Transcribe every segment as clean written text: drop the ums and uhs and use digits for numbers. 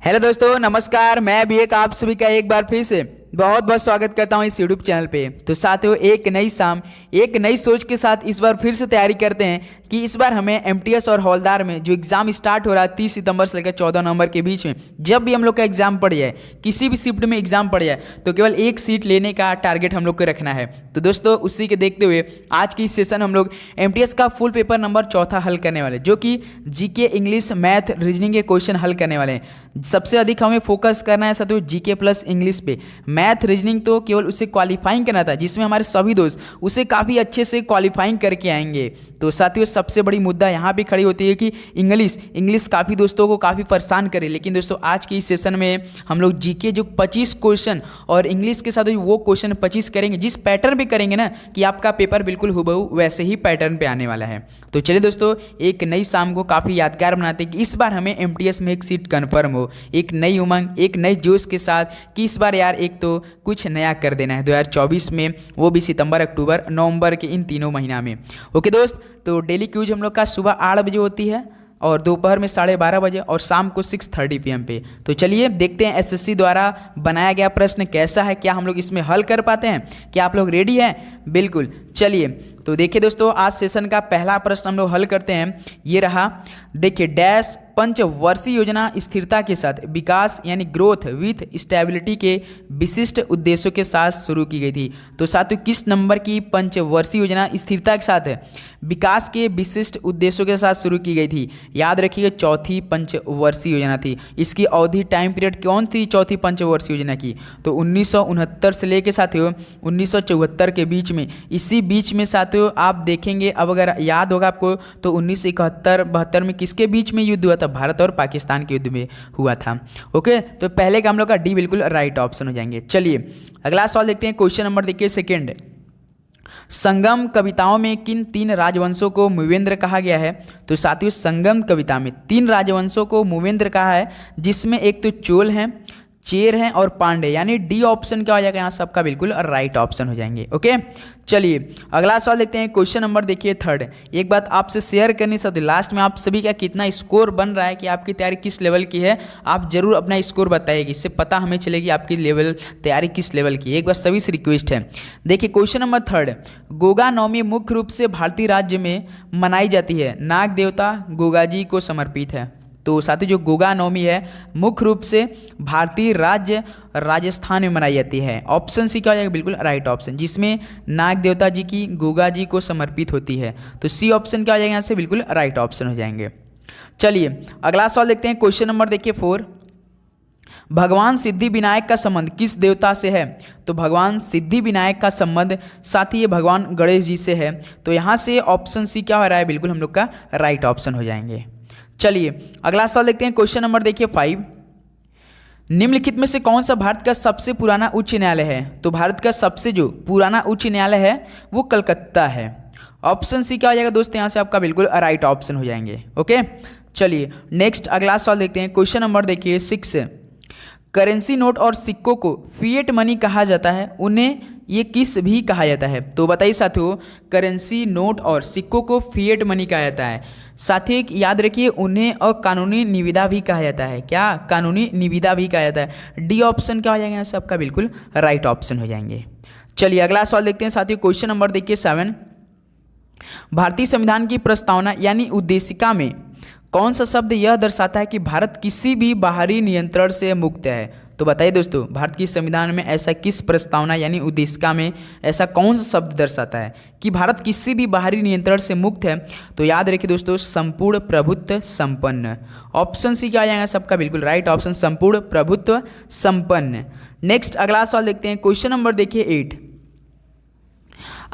Hello दोस्तों, नमस्कार। मैं भी आप सभी का एक बार फिर से बहुत बहुत स्वागत करता हूं इस यूट्यूब चैनल पे। तो साथियों, एक नई शाम एक नई सोच के साथ इस बार फिर से तैयारी करते हैं कि इस बार हमें एमटीएस और हवलदार में जो एग्ज़ाम स्टार्ट हो रहा है 30 सितंबर से लेकर 14 नवंबर के बीच में, जब भी हम लोग का एग्ज़ाम पड़ जाए, किसी भी शिफ्ट में एग्ज़ाम पड़ जाए, तो केवल एक सीट लेने का टारगेट हम लोग को रखना है। तो दोस्तों, उसी के देखते हुए आज की इस सेशन हम लोग एमटीएस का फुल पेपर नंबर 4 हल करने वाले, जो कि जीके, इंग्लिश, मैथ, रीजनिंग के क्वेश्चन हल करने वाले हैं। सबसे अधिक हमें फोकस करना है साथियों जीके प्लस इंग्लिश पे। मैथ रीजनिंग तो केवल उसे क्वालिफाइंग करना था, जिसमें हमारे सभी दोस्त उसे काफ़ी अच्छे से क्वालिफाइंग करके आएंगे। तो साथियों, सबसे बड़ी मुद्दा यहाँ पे खड़ी होती है कि इंग्लिश काफ़ी दोस्तों को काफ़ी परेशान करे। लेकिन दोस्तों, आज के इस सेशन में हम लोग जीके जो 25 क्वेश्चन और इंग्लिश के साथ वो क्वेश्चन 25 करेंगे, जिस पैटर्न पे करेंगे ना कि आपका पेपर बिल्कुल हुबहू वैसे ही पैटर्न पे आने वाला है। तो चलिए दोस्तों, एक नई शाम को काफ़ी यादगार बनाते हैं कि इस बार हमें एमटीएस में एक सीट कन्फर्म हो, एक नई उमंग, एक नई जोश के साथ कि इस बार यार एक तो कुछ नया कर देना है 2024 में, वो भी सितंबर, अक्टूबर, नवंबर के इन तीनों महीना में। ओके दोस्त, तो डेली क्यूज हम लोग का सुबह 8 बजे होती है और दोपहर में 12:30 बजे और शाम को 6:30 PM पे। तो चलिए देखते हैं एसएससी द्वारा बनाया गया प्रश्न कैसा है, क्या हम लोग इसमें हल कर पाते हैं, क्या आप लोग रेडी हैं? बिल्कुल, चलिए। तो देखिए दोस्तों, आज सेशन का पहला प्रश्न हम लोग हल करते हैं। ये रहा, देखिए, डैश पंचवर्षीय योजना स्थिरता के साथ विकास यानी ग्रोथ विथ स्टेबिलिटी के विशिष्ट उद्देश्यों के साथ शुरू की गई थी। तो साथियों, किस नंबर की पंचवर्षीय योजना स्थिरता के साथ विकास के विशिष्ट उद्देश्यों के साथ शुरू की गई थी? याद रखिएगा, चौथी पंचवर्षीय योजना थी। इसकी अवधि, टाइम पीरियड कौन थी चौथी पंचवर्षीय योजना की? तो 1969 से लेके साथियों 1974 के बीच में। इसी बीच में साथियों आप देखेंगे, अब अगर याद होगा आपको, तो 1971-72 में किसके बीच में युद्ध हुआ था? भारत और पाकिस्तान के युद्ध में हुआ था। ओके, तो पहले का हम लोग का डी बिल्कुल राइट ऑप्शन हो जाएंगे। चलिए अगला सवाल देखते हैं। क्वेश्चन नंबर देखिए सेकेंड, संगम कविताओं में किन 3 राजवंशों को मूवेंद्र कहा गया है? तो साथियों, संगम कविता में 3 राजवंशों को मूवेंद्र कहा है, जिसमें एक तो चोल हैं, चेर हैं और पांडे, यानी डी ऑप्शन क्या हो जाएगा यहाँ सबका बिल्कुल राइट ऑप्शन हो जाएंगे। ओके, चलिए अगला सवाल देखते हैं। क्वेश्चन नंबर देखिए थर्ड। एक बात आपसे शेयर करनी सकती, लास्ट में आप सभी का कितना स्कोर बन रहा है, कि आपकी तैयारी किस लेवल की है, आप जरूर अपना स्कोर बताइएगा। इससे पता हमें चलेगी आपकी लेवल तैयारी किस लेवल की है। एक बार सभी से रिक्वेस्ट है। देखिए क्वेश्चन नंबर थर्ड, गोगा नवमी मुख्य रूप से भारतीय राज्य में मनाई जाती है, नाग देवता गोगा जी को समर्पित है। तो साथियों, जो गोगा नवमी है मुख्य रूप से भारतीय राज्य राजस्थान में मनाई जाती है। ऑप्शन सी क्या हो जाएगा? बिल्कुल राइट ऑप्शन, जिसमें नाग देवता जी की गोगा जी को समर्पित होती है। तो सी ऑप्शन क्या हो जाएगा यहाँ से? बिल्कुल राइट ऑप्शन हो जाएंगे। चलिए अगला सवाल देखते हैं। क्वेश्चन नंबर देखिए 4, भगवान सिद्धि विनायक का संबंध किस देवता से है? तो भगवान सिद्धि विनायक का संबंध साथी ये भगवान गणेश जी से है। तो यहाँ से ऑप्शन सी क्या हो रहा है? बिल्कुल हम लोग का राइट ऑप्शन हो जाएंगे। चलिए अगला सवाल देखते हैं। क्वेश्चन नंबर देखिए 5, निम्नलिखित में से कौन सा भारत का सबसे पुराना उच्च न्यायालय है? तो भारत का सबसे जो पुराना उच्च न्यायालय है वो कलकत्ता है। ऑप्शन सी क्या हो जाएगा दोस्तों? यहाँ से आपका बिल्कुल राइट ऑप्शन हो जाएंगे। ओके, चलिए नेक्स्ट अगला सवाल देखते हैं। क्वेश्चन नंबर देखिए 6, करेंसी नोट और सिक्कों को फिएट मनी कहा जाता है, उन्हें ये किस भी कहा जाता है? तो बताइए साथियों, करेंसी नोट और सिक्कों को फिएट मनी कहा जाता है। साथियों याद रखिए, उन्हें अकानूनी निविदा भी कहा जाता है। क्या? कानूनी निविदा भी कहा जाता है। डी ऑप्शन क्या हो जाएगा? सबका बिल्कुल राइट ऑप्शन हो जाएंगे। चलिए अगला सवाल देखते हैं साथियों। क्वेश्चन नंबर देखिए 7, भारतीय संविधान की प्रस्तावना यानी उद्देशिका में कौन सा शब्द यह दर्शाता है कि भारत किसी भी बाहरी नियंत्रण से मुक्त है? तो बताइए दोस्तों, भारत की संविधान में ऐसा किस प्रस्तावना यानी उद्देशिका में ऐसा कौन सा शब्द दर्शाता है कि भारत किसी भी बाहरी नियंत्रण से मुक्त है? तो याद रखिए दोस्तों, संपूर्ण प्रभुत्व संपन्न। ऑप्शन सी क्या आ जाएगा? सबका बिल्कुल राइट ऑप्शन, संपूर्ण प्रभुत्व संपन्न। नेक्स्ट अगला सवाल देखते हैं। क्वेश्चन नंबर देखिए 8,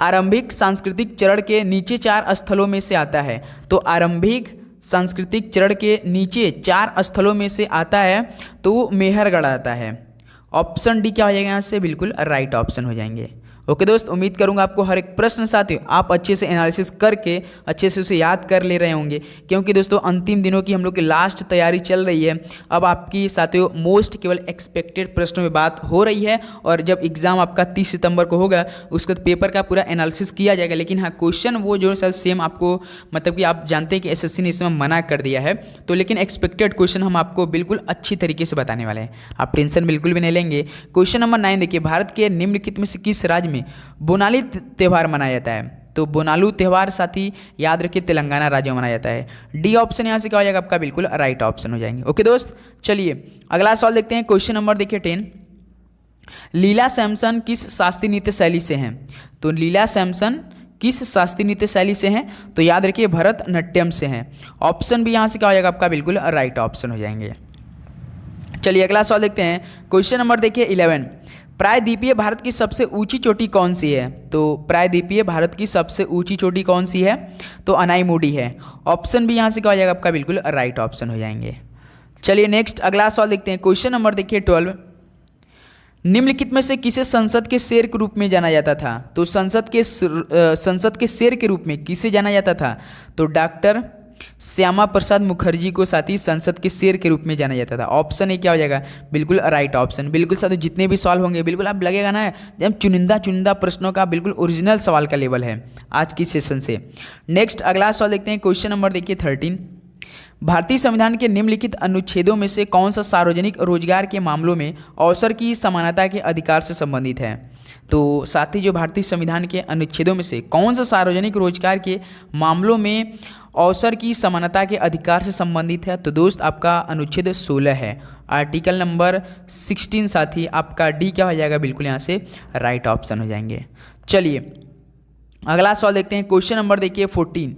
आरंभिक सांस्कृतिक चरण के नीचे 4 स्थलों में से आता है। तो आरंभिक सांस्कृतिक चरण के नीचे 4 स्थलों में से आता है तो वो मेहरगढ़ आता है। ऑप्शन डी क्या हो जाएगा यहाँ से? बिल्कुल राइट ऑप्शन हो जाएंगे। ओके दोस्त, उम्मीद करूंगा आपको हर एक प्रश्न साथियों आप अच्छे से एनालिसिस करके अच्छे से उसे याद कर ले रहे होंगे, क्योंकि दोस्तों अंतिम दिनों की हम लोग की लास्ट तैयारी चल रही है। अब आपकी साथियों मोस्ट केवल एक्सपेक्टेड प्रश्नों में बात हो रही है, और जब एग्जाम आपका 30 सितंबर को होगा उसके बाद पेपर का पूरा एनालिसिस किया जाएगा। लेकिन हाँ, क्वेश्चन वो जो सर सेम आपको, मतलब कि आप जानते हैं कि एसएससी ने इसमें मना कर दिया है, तो लेकिन एक्सपेक्टेड क्वेश्चन हम आपको बिल्कुल अच्छी तरीके से बताने वाले हैं, आप टेंशन बिल्कुल भी नहीं लेंगे। क्वेश्चन नंबर 9 देखिए, भारत के निम्नलिखित में से किस राज्य में बोनाली त्यौहार मनाया जाता है? तो बोनालू त्यौहार साथी याद रखिए तेलंगाना राज्य में मनाया जाता है। डी ऑप्शन यहाँ से क्या हो जाएगा आपका, बिल्कुल राइट ऑप्शन हो जाएंगे। ओके दोस्त, चलिए अगला सवाल देखते हैं। क्वेश्चन नंबर देखिए 10, लीला सैमसन किस शास्त्रीय नृत्य शैली से हैं? तो लीला सैमसन किस शास्त्रीय नृत्य शैली से हैं? तो याद रखिए भरतनाट्यम से हैं। ऑप्शन भी यहाँ से क्या हो जाएगा आपका, बिल्कुल राइट ऑप्शन हो जाएंगे। चलिए अगला सवाल देखते हैं। क्वेश्चन नंबर देखिए 11, प्रायद्वीपीय भारत की सबसे ऊंची चोटी कौन सी है? तो प्रायद्वीपीय भारत की सबसे ऊंची चोटी कौन सी है? तो अनाईमुडी है। ऑप्शन भी यहाँ से क्या हो जाएगा आपका, बिल्कुल राइट ऑप्शन हो जाएंगे। चलिए नेक्स्ट अगला सवाल देखते हैं। क्वेश्चन नंबर देखिए 12, निम्नलिखित में से किसे संसद के शेर के रूप में जाना जाता था? तो संसद के शेर के रूप में किसे जाना जाता था? तो डॉक्टर श्यामा प्रसाद मुखर्जी को साथी संसद के शेर के रूप में जाना जाता था। ऑप्शन ए क्या हो जाएगा, बिल्कुल राइट ऑप्शन। बिल्कुल साथियों जितने भी सवाल होंगे बिल्कुल आप लगेगा ना जब चुनिंदा प्रश्नों का बिल्कुल ओरिजिनल सवाल का लेवल है आज की सेशन से। नेक्स्ट अगला सवाल देखते हैं। क्वेश्चन नंबर देखिए 13, भारतीय संविधान के निम्नलिखित अनुच्छेदों में से कौन सा सार्वजनिक रोजगार के मामलों में अवसर की समानता के अधिकार से संबंधित है? तो साथ ही जो भारतीय संविधान के अनुच्छेदों में से कौन सा सार्वजनिक रोजगार के मामलों में अवसर की समानता के अधिकार से संबंधित है? तो दोस्त आपका अनुच्छेद 16 है, आर्टिकल नंबर 16 साथी आपका डी क्या हो जाएगा, बिल्कुल यहाँ से राइट ऑप्शन हो जाएंगे। चलिए अगला सवाल देखते हैं। क्वेश्चन नंबर देखिए 14,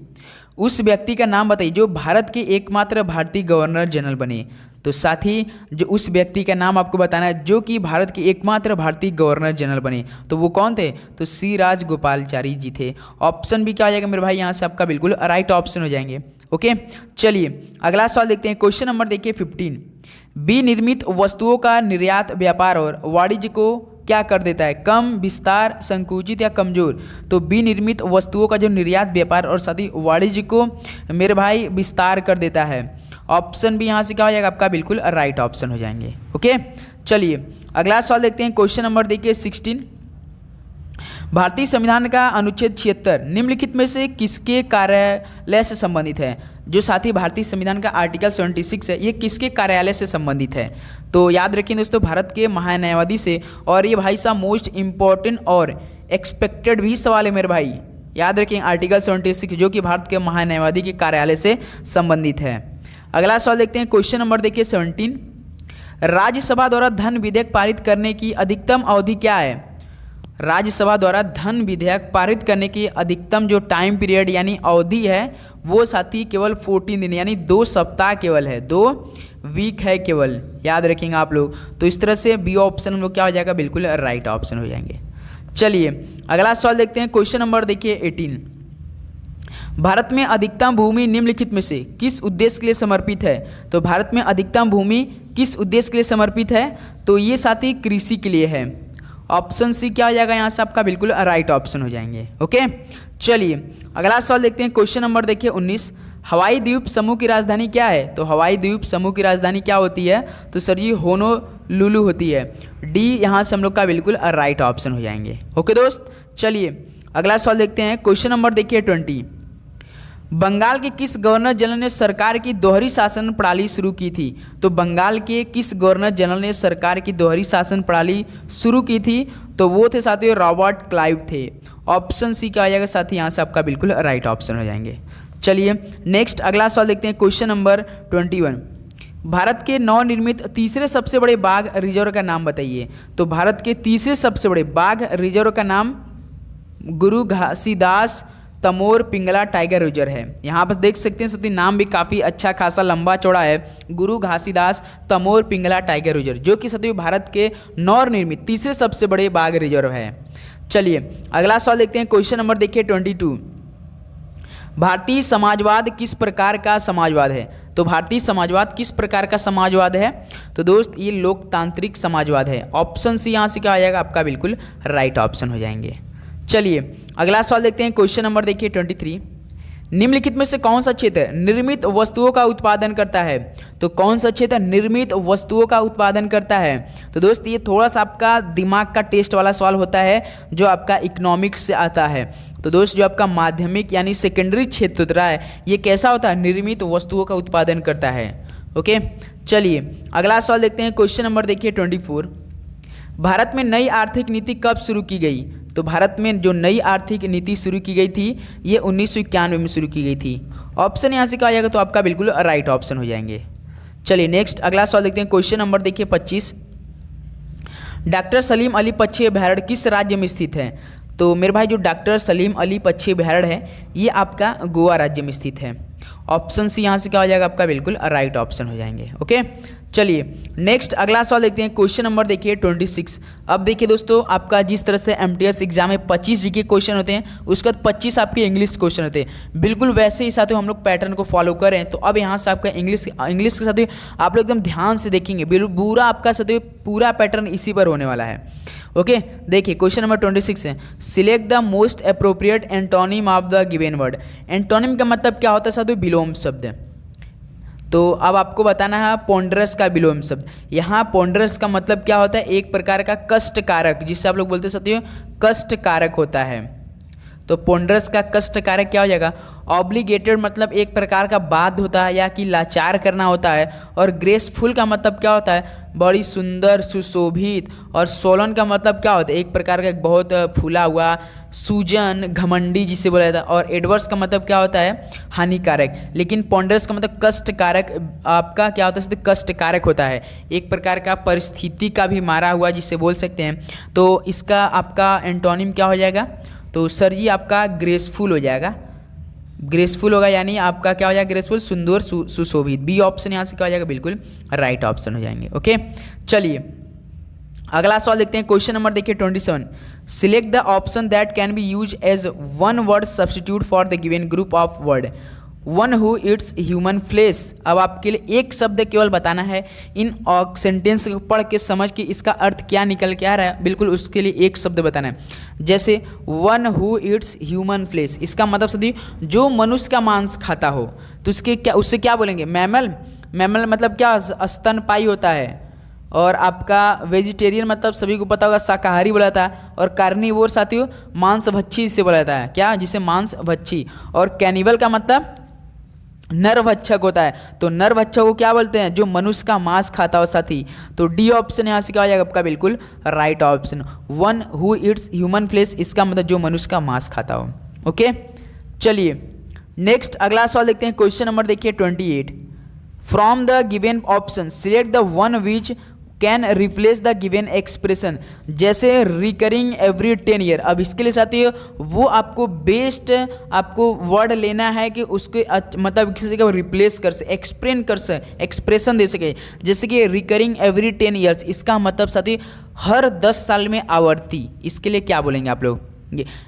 उस व्यक्ति का नाम बताइए जो भारत के एकमात्र भारतीय गवर्नर जनरल बने। तो साथी जो उस व्यक्ति का नाम आपको बताना है जो कि भारत के एकमात्र भारतीय गवर्नर जनरल बने, तो वो कौन थे? तो सी राजगोपालाचारी जी थे। ऑप्शन भी क्या हो जाएगा मेरे भाई, यहाँ से आपका बिल्कुल राइट ऑप्शन हो जाएंगे। ओके चलिए अगला सवाल देखते हैं। क्वेश्चन नंबर देखिए 15, विनिर्मित वस्तुओं का निर्यात व्यापार और वाणिज्य को क्या कर देता है? कम, विस्तार, संकुचित या कमजोर? तो विनिर्मित वस्तुओं का जो निर्यात व्यापार और साथ ही वाणिज्य को मेरे भाई विस्तार कर देता है। ऑप्शन भी यहाँ से क्या हो जाएगा आपका, बिल्कुल राइट ऑप्शन हो जाएंगे। ओके चलिए अगला सवाल देखते हैं। क्वेश्चन नंबर देखिए 16, भारतीय संविधान का अनुच्छेद 76 निम्नलिखित में से किसके कार्यालय से संबंधित है? जो साथी भारतीय संविधान का आर्टिकल 76 है ये किसके कार्यालय से संबंधित है? तो याद रखिए दोस्तों भारत के महान्यायवादी से, और ये भाई साहब मोस्ट इंपॉर्टेंट और एक्सपेक्टेड भी सवाल है मेरे भाई। याद रखें आर्टिकल 76 जो कि भारत के महान्यायवादी के कार्यालय से संबंधित है। अगला सवाल देखते हैं। क्वेश्चन नंबर देखिए 17, राज्यसभा द्वारा धन विधेयक पारित करने की अधिकतम अवधि क्या है? राज्यसभा द्वारा धन विधेयक पारित करने की अधिकतम जो टाइम पीरियड यानी अवधि है वो साथी केवल 14 दिन यानी 2 सप्ताह केवल है, 2 वीक है केवल। याद रखेंगे आप लोग। तो इस तरह से बी ऑप्शन हम लोग क्या हो जाएगा, बिल्कुल राइट ऑप्शन हो जाएंगे। चलिए अगला सवाल देखते हैं। क्वेश्चन नंबर देखिए 18, भारत में अधिकतम भूमि निम्नलिखित में से किस उद्देश्य के लिए समर्पित है? तो भारत में अधिकतम भूमि किस उद्देश्य के लिए समर्पित है? तो ये साथी कृषि के लिए है। ऑप्शन सी क्या हो जाएगा यहाँ से आपका, बिल्कुल राइट ऑप्शन हो जाएंगे। ओके चलिए अगला सवाल देखते हैं। क्वेश्चन नंबर देखिए 19, हवाई द्वीप समूह की राजधानी क्या है? तो हवाई द्वीप समूह की राजधानी क्या होती है? तो सर जी होनोलुलु होती है। डी यहाँ से हम लोग का बिल्कुल राइट ऑप्शन हो जाएंगे। ओके दोस्त चलिए अगला सवाल देखते हैं। क्वेश्चन नंबर देखिए 20, बंगाल के किस गवर्नर जनरल ने सरकार की दोहरी शासन प्रणाली शुरू की थी? तो बंगाल के किस गवर्नर जनरल ने सरकार की दोहरी शासन प्रणाली शुरू की थी? तो वो थे साथियों रॉबर्ट क्लाइव थे। ऑप्शन सी क्या आ जाएगा साथी, यहाँ से आपका बिल्कुल राइट ऑप्शन हो जाएंगे। चलिए नेक्स्ट अगला सवाल देखते हैं। क्वेश्चन नंबर 21, भारत के नवनिर्मित तीसरे सबसे बड़े बाघ रिजर्व का नाम बताइए। तो भारत के तीसरे सबसे बड़े बाघ रिजर्व का नाम गुरु घासीदास तमोर पिंगला टाइगर रिजर्व है। यहाँ पर देख सकते हैं सती नाम भी काफ़ी अच्छा खासा लंबा चौड़ा है, गुरु घासीदास तमोर पिंगला टाइगर रिजर्व, जो कि सती भारत के नवनिर्मित तीसरे सबसे बड़े बाघ रिजर्व है। चलिए अगला सवाल देखते हैं। क्वेश्चन नंबर देखिए 22, भारतीय समाजवाद किस प्रकार का समाजवाद है? तो भारतीय समाजवाद किस प्रकार का समाजवाद है? तो दोस्त ये लोकतांत्रिक समाजवाद है। ऑप्शन सी यहाँ से क्या आ जाएगा आपका, बिल्कुल राइट ऑप्शन हो जाएंगे। चलिए अगला सवाल देखते हैं। क्वेश्चन नंबर देखिए 23। निम्नलिखित में से कौन सा क्षेत्र निर्मित वस्तुओं का उत्पादन करता है? तो कौन सा क्षेत्र निर्मित वस्तुओं का उत्पादन करता है? तो दोस्त ये थोड़ा सा आपका दिमाग का टेस्ट वाला सवाल होता है जो आपका इकोनॉमिक्स से आता है। तो दोस्त जो आपका माध्यमिक यानी सेकेंडरी क्षेत्र होता है ये कैसा होता है, निर्मित वस्तुओं का उत्पादन करता है। ओके चलिए अगला सवाल देखते हैं। क्वेश्चन नंबर देखिए 24। भारत में नई आर्थिक नीति कब शुरू की गई? तो भारत में जो नई आर्थिक नीति शुरू की गई थी ये 1991 में शुरू की गई थी। ऑप्शन यहाँ से कहा जाएगा तो आपका बिल्कुल राइट ऑप्शन हो जाएंगे। चलिए नेक्स्ट अगला सवाल देखते हैं। क्वेश्चन नंबर देखिए 25। डॉक्टर सलीम अली पक्षी अभयारण्य किस राज्य में स्थित है? तो मेरे भाई जो डॉक्टर सलीम अली पक्षी अभयारण्य है ये आपका गोवा राज्य में स्थित है। ऑप्शन सी यहाँ से क्या हो जाएगा आपका, बिल्कुल राइट ऑप्शन हो जाएंगे। ओके चलिए नेक्स्ट अगला सवाल देखते हैं। क्वेश्चन नंबर देखिए 26। अब देखिए दोस्तों आपका जिस तरह से एमटीएस एग्जाम में 25 जीके क्वेश्चन होते हैं उसके बाद 25 आपके इंग्लिश क्वेश्चन होते हैं, बिल्कुल वैसे ही साथियों हम लोग पैटर्न को फॉलो करें। तो अब यहाँ से आपका इंग्लिश के साथियों आप लोग एकदम ध्यान से देखेंगे, बिल्कुल पूरा आपका साथियों पूरा पैटर्न इसी पर होने वाला है। ओके देखिए क्वेश्चन नंबर 26 है, select the most appropriate antonym of the given word. Antonym का मतलब क्या होता है साथियों, विलोम शब्द। तो अब आपको बताना है पोंडरस का विलोम शब्द। यहाँ पोंडरस का मतलब क्या होता है, एक प्रकार का कष्ट कारक, जिससे आप लोग बोलते साथियों कष्ट कारक होता है। तो पोंडरस का कष्ट कारक क्या हो जाएगा, ऑब्लिगेटेड मतलब एक प्रकार का बाध्य होता है या कि लाचार करना होता है। और ग्रेसफुल का मतलब क्या होता है, बड़ी सुंदर सुशोभित। और सोलन का मतलब क्या होता है, एक प्रकार का बहुत फूला हुआ, सूजन घमंडी जिसे बोला जाता है। और एडवर्स का मतलब क्या होता है, हानिकारक। लेकिन पोंडरस का मतलब कष्टकारक, आपका क्या होता है, कष्टकारक होता है, एक प्रकार का परिस्थिति का भी मारा हुआ जिसे बोल सकते हैं। तो इसका आपका एंटोनिम क्या हो जाएगा, तो सर जी आपका ग्रेसफुल हो जाएगा। ग्रेसफुल होगा यानी आपका क्या हो जाएगा, ग्रेसफुल सुंदर सुशोभित। बी ऑप्शन यहाँ से क्या हो जाएगा, बिल्कुल राइट ऑप्शन हो जाएंगे। ओके चलिए अगला सवाल देखते हैं। क्वेश्चन नंबर देखिए 27। Select the option that can be use as one word substitute for the given group of word. One who eats human flesh. अब आपके लिए एक शब्द केवल बताना है, इन सेंटेंस को पढ़ के समझ के इसका अर्थ क्या निकल के आ रहा है, बिल्कुल उसके लिए एक शब्द बताना है। जैसे one who eats human flesh, इसका मतलब सदी जो मनुष्य का मांस खाता हो, तो उससे क्या बोलेंगे, मैमल। मैमल मतलब क्या, स्तनपाई होता है। और आपका वेजिटेरियन मतलब सभी को पता होगा शाकाहारी बोला जाता है। और कार्निवोर साथियों मांस भक्षी इससे बोला जाता है, क्या, जिसे मांस भक्षी। और कैनिबल का मतलब नरभक्षक होता है। तो नरभक्षक को क्या बोलते हैं, जो मनुष्य का मांस खाता हो साथी। तो डी ऑप्शन यहाँ से क्या हो जाएगा आपका, बिल्कुल right option. One who eats human flesh, इसका मतलब जो मनुष्य का मांस खाता हो। ओके चलिए नेक्स्ट अगला सवाल देखते हैं। क्वेश्चन नंबर देखिए 28। From the given option select the one which can replace the given expression. जैसे रिकरिंग एवरी 10 ईयर। अब इसके लिए साथियों वो आपको बेस्ट आपको वर्ड लेना है कि उसके मतलब किसी को रिप्लेस कर सके, एक्सप्रेशन दे सके। जैसे कि रिकरिंग एवरी 10 ईयर्स, इसका मतलब साथी हर 10 साल में आवर्ती। इसके लिए क्या बोलेंगे आप लोग,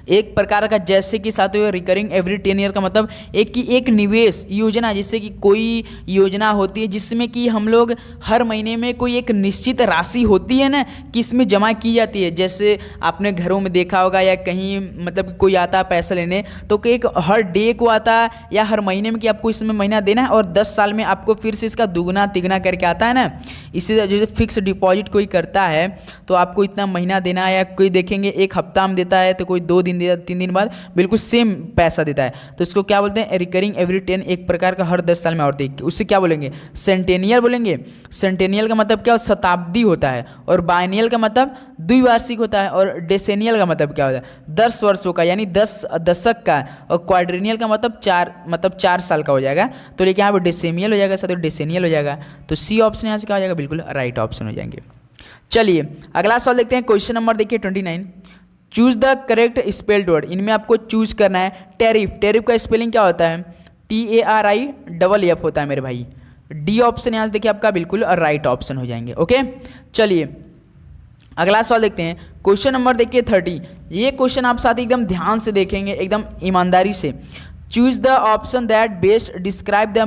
एक प्रकार का, जैसे कि साथियों रिकरिंग एवरी 10 ईयर का मतलब एक निवेश योजना, जिससे कि कोई योजना होती है जिसमें कि हम लोग हर महीने में कोई एक निश्चित राशि होती है ना कि इसमें जमा की जाती है। जैसे आपने घरों में देखा होगा या कहीं मतलब कोई आता है पैसा लेने, तो एक हर डे को आता है या हर महीने में कि आपको इसमें महीना देना है और 10 साल में आपको फिर से इसका दुगना तिगना करके आता है ना। इसी जैसे फिक्स डिपॉजिट कोई करता है तो आपको इतना महीना देना है, या कोई देखेंगे एक हफ्ता में देता है तो कोई 2 दिन देता, 3 दिन बाद बिल्कुल सेम पैसा देता है। तो इसको क्या बोलते हैं, रिकरिंग एवरी 10, एक प्रकार का हर 10 साल में आवर्ती। उससे क्या बोलेंगे, सेंटेनियल बोलेंगे। सेंटेनियल का मतलब क्या, शताब्दी होता है। और बायनियल का मतलब द्विवार्षिक होता है। और डेसेनियल का मतलब क्या होता है, 10 वर्षों का यानी 10 दशक का। और क्वाड्रेनियल का मतलब 4 साल का हो जाएगा। तो लेकिन यहाँ पर डेसेमियल हो जाएगा, साथ डेसेनियल हो जाएगा। तो सी ऑप्शन यहाँ से क्या हो जाएगा, बिल्कुल राइट ऑप्शन हो जाएंगे। चलिए अगला सवाल देखते हैं। क्वेश्चन नंबर देखिए 29। Choose the correct spelled word. इनमें आपको चूज करना है टैरिफ। टैरिफ का स्पेलिंग क्या होता है, TARIFF होता है मेरे भाई। डी ऑप्शन यहाँ से देखिए आपका बिल्कुल राइट ऑप्शन हो जाएंगे। ओके चलिए अगला सवाल देखते हैं। क्वेश्चन नंबर देखिए 30। ये क्वेश्चन आप साथ एकदम ध्यान से देखेंगे, एकदम ईमानदारी से। Choose the option that best describe the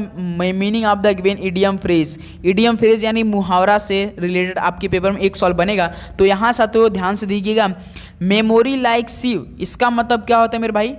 meaning of the given idiom phrase. Idiom phrase यानी मुहावरा से रिलेटेड आपके पेपर में एक सवाल बनेगा। तो यहाँ साथियों ध्यान से देखिएगा, मेमोरी लाइक सीव, इसका मतलब क्या होता है मेरे भाई?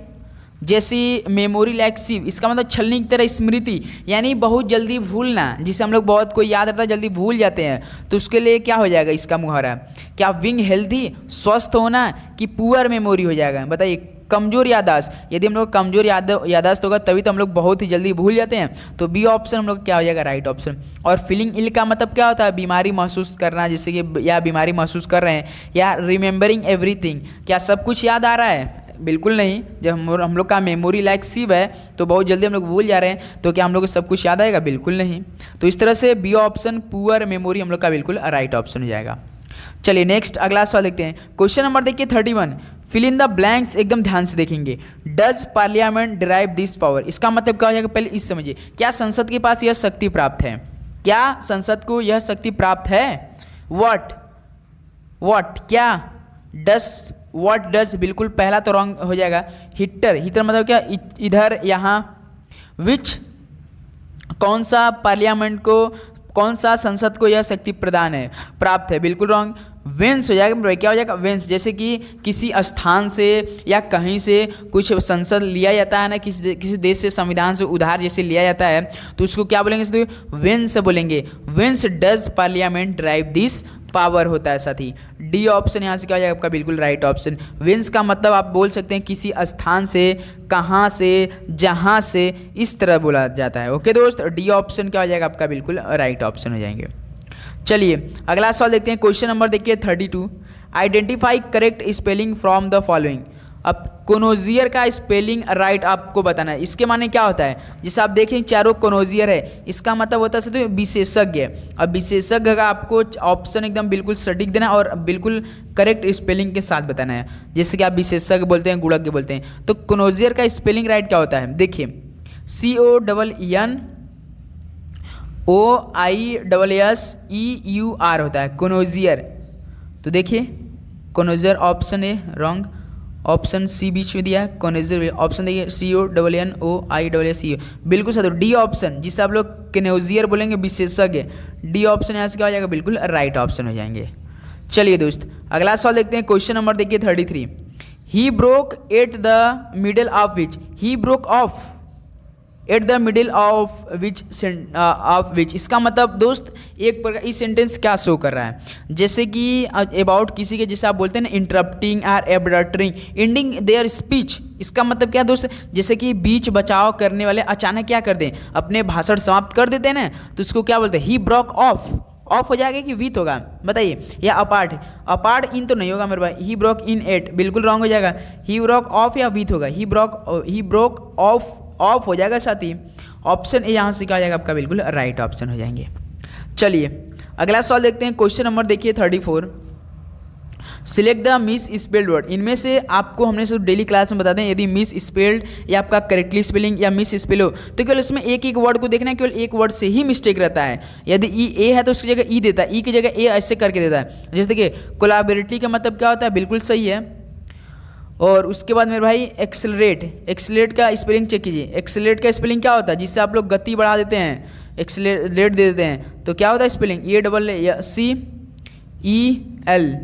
जैसे मेमोरी लाइक सीव, इसका मतलब छलनी की तरह स्मृति, यानी बहुत जल्दी भूलना, जिसे हम लोग बहुत कोई याद रहता है जल्दी भूल जाते हैं। तो उसके लिए क्या हो जाएगा इसका मुहावरा? क्या विंग हेल्थी, स्वस्थ होना, कि पुअर मेमोरी हो जाएगा? बताइए। कमजोर याददाश्त, यदि हम लोग कमजोर याददाश्त होगा तभी तो हम लोग बहुत ही जल्दी भूल जाते हैं। तो बी ऑप्शन हम लोग क्या हो जाएगा? Right option. और फीलिंग इल का मतलब क्या होता है? बीमारी महसूस करना, जैसे कि या बीमारी महसूस कर रहे हैं, या रिमेंबरिंग एवरीथिंग, क्या सब कुछ याद आ रहा है? बिल्कुल नहीं। जब हम लोग का मेमोरी लाइक सीव है तो बहुत जल्दी हम लोग भूल जा रहे हैं, तो क्या हम लोग को सब कुछ याद आएगा? बिल्कुल नहीं। तो इस तरह से बी ऑप्शन पुअर मेमोरी हम लोग का बिल्कुल राइट ऑप्शन हो जाएगा। चलिए नेक्स्ट अगला सवाल देखते हैं। क्वेश्चन नंबर देखिए 31, फिल इन द ब्लैंक्स, एकदम ध्यान से देखेंगे। Does parliament derive this power, इसका मतलब क्या हो जाएगा? पहले इस समझिए, क्या संसद के पास यह शक्ति प्राप्त है? क्या संसद को यह शक्ति प्राप्त है? व्हाट क्या? डस, व्हाट डज, बिल्कुल पहला तो रॉन्ग हो जाएगा। हिटर मतलब क्या? इधर, यहाँ। विच, कौन सा पार्लियामेंट को, कौन सा संसद को यह शक्ति प्रदान है, प्राप्त है? बिल्कुल रॉन्ग। वेंस हो जाएगा। क्या हो जाएगा? वेंस, जैसे कि किसी स्थान से या कहीं से कुछ संसद लिया जाता है ना, किसी देश से संविधान से उधार जैसे लिया जाता है, तो उसको क्या बोलेंगे? वेंस बोलेंगे। Whence does parliament drive this power होता है साथी। डी ऑप्शन यहाँ से क्या हो जाएगा आपका? बिल्कुल राइट ऑप्शन। वेंस का मतलब आप बोल सकते हैं किसी स्थान से, कहाँ से, जहाँ से, इस तरह बोला जाता है। ओके दोस्त, डी ऑप्शन क्या हो जाएगा आपका? बिल्कुल राइट ऑप्शन हो जाएंगे। चलिए अगला सवाल देखते हैं। क्वेश्चन नंबर देखिए 32, identify correct spelling from the following. अब कोनोजियर का स्पेलिंग राइट आपको बताना है। इसके माने क्या होता है? जैसे आप देखें चारों कोनोजियर है, इसका मतलब होता है तो विशेषज्ञ। अब विशेषज्ञ का आपको ऑप्शन एकदम बिल्कुल सटीक देना और बिल्कुल करेक्ट स्पेलिंग के साथ बताना है। जैसे कि आप विशेषज्ञ बोलते हैं, गुणज्ञ बोलते हैं, तो कोनोजियर का स्पेलिंग राइट क्या होता है? देखिए, CONOISSEUR होता है कोनोजियर। तो देखिए कोनोजियर option A wrong, option C बीच में दिया है कोनोजियर। ऑप्शन देखिए CONNOISSEU, बिल्कुल सही। डी ऑप्शन, जिसे आप लोग कोनोजियर बोलेंगे विशेषज्ञ, डी ऑप्शन यहाँ से क्या हो जाएगा? बिल्कुल राइट ऑप्शन हो जाएंगे। चलिए दोस्त अगला सवाल देखते हैं। क्वेश्चन नंबर देखिए 33, he broke at the middle of which, he broke of at the middle of which, इसका मतलब दोस्त एक प्रकार इस सेंटेंस क्या शो कर रहा है? जैसे कि अबाउट किसी के, जैसे आप बोलते हैं ना इंटरप्टिंग और एब्रटरिंग एंडिंग देयर स्पीच, इसका मतलब क्या दोस्त? जैसे कि बीच बचाव करने वाले अचानक क्या कर दें, अपने भाषण समाप्त कर देते हैं ना, तो उसको क्या बोलते हैं? He broke of. ऑफ हो जाएगा कि विथ होगा? बताइए। या अपार्ट, अपार्ट इन तो नहीं होगा मेरे भाई। ही ब्रोक इन एट, बिल्कुल रॉन्ग हो जाएगा। ही ब्रोक ऑफ या विथ होगा? ही ब्रोक ऑफ हो जाएगा साथी। ऑप्शन ए यहाँ से क्या हो जाएगा आपका? बिल्कुल राइट ऑप्शन हो जाएंगे। चलिए अगला सवाल देखते हैं। क्वेश्चन नंबर देखिए 34, select the miss spelled word. इनमें से आपको हमने सब डेली क्लास में बताते हैं, यदि मिस स्पेल्ड या आपका करेक्टली स्पेलिंग या मिस स्पेल हो तो केवल उसमें एक एक वर्ड को देखना है, केवल एक वर्ड से ही मिस्टेक रहता है। यदि ए है तो उसकी जगह ई देता है, ई की जगह ए ऐसे करके देता है। जैसे देखिए कोलैबोरेटली का मतलब क्या होता है? बिल्कुल सही है। और उसके बाद मेरे भाई एक्सेलरेट का स्पेलिंग चेक कीजिए। एक्सेलरेट का स्पेलिंग क्या होता है? जिससे आप लोग गति बढ़ा देते हैं, एक्सेलरेट दे देते हैं, तो क्या होता है स्पेलिंग? ECEL,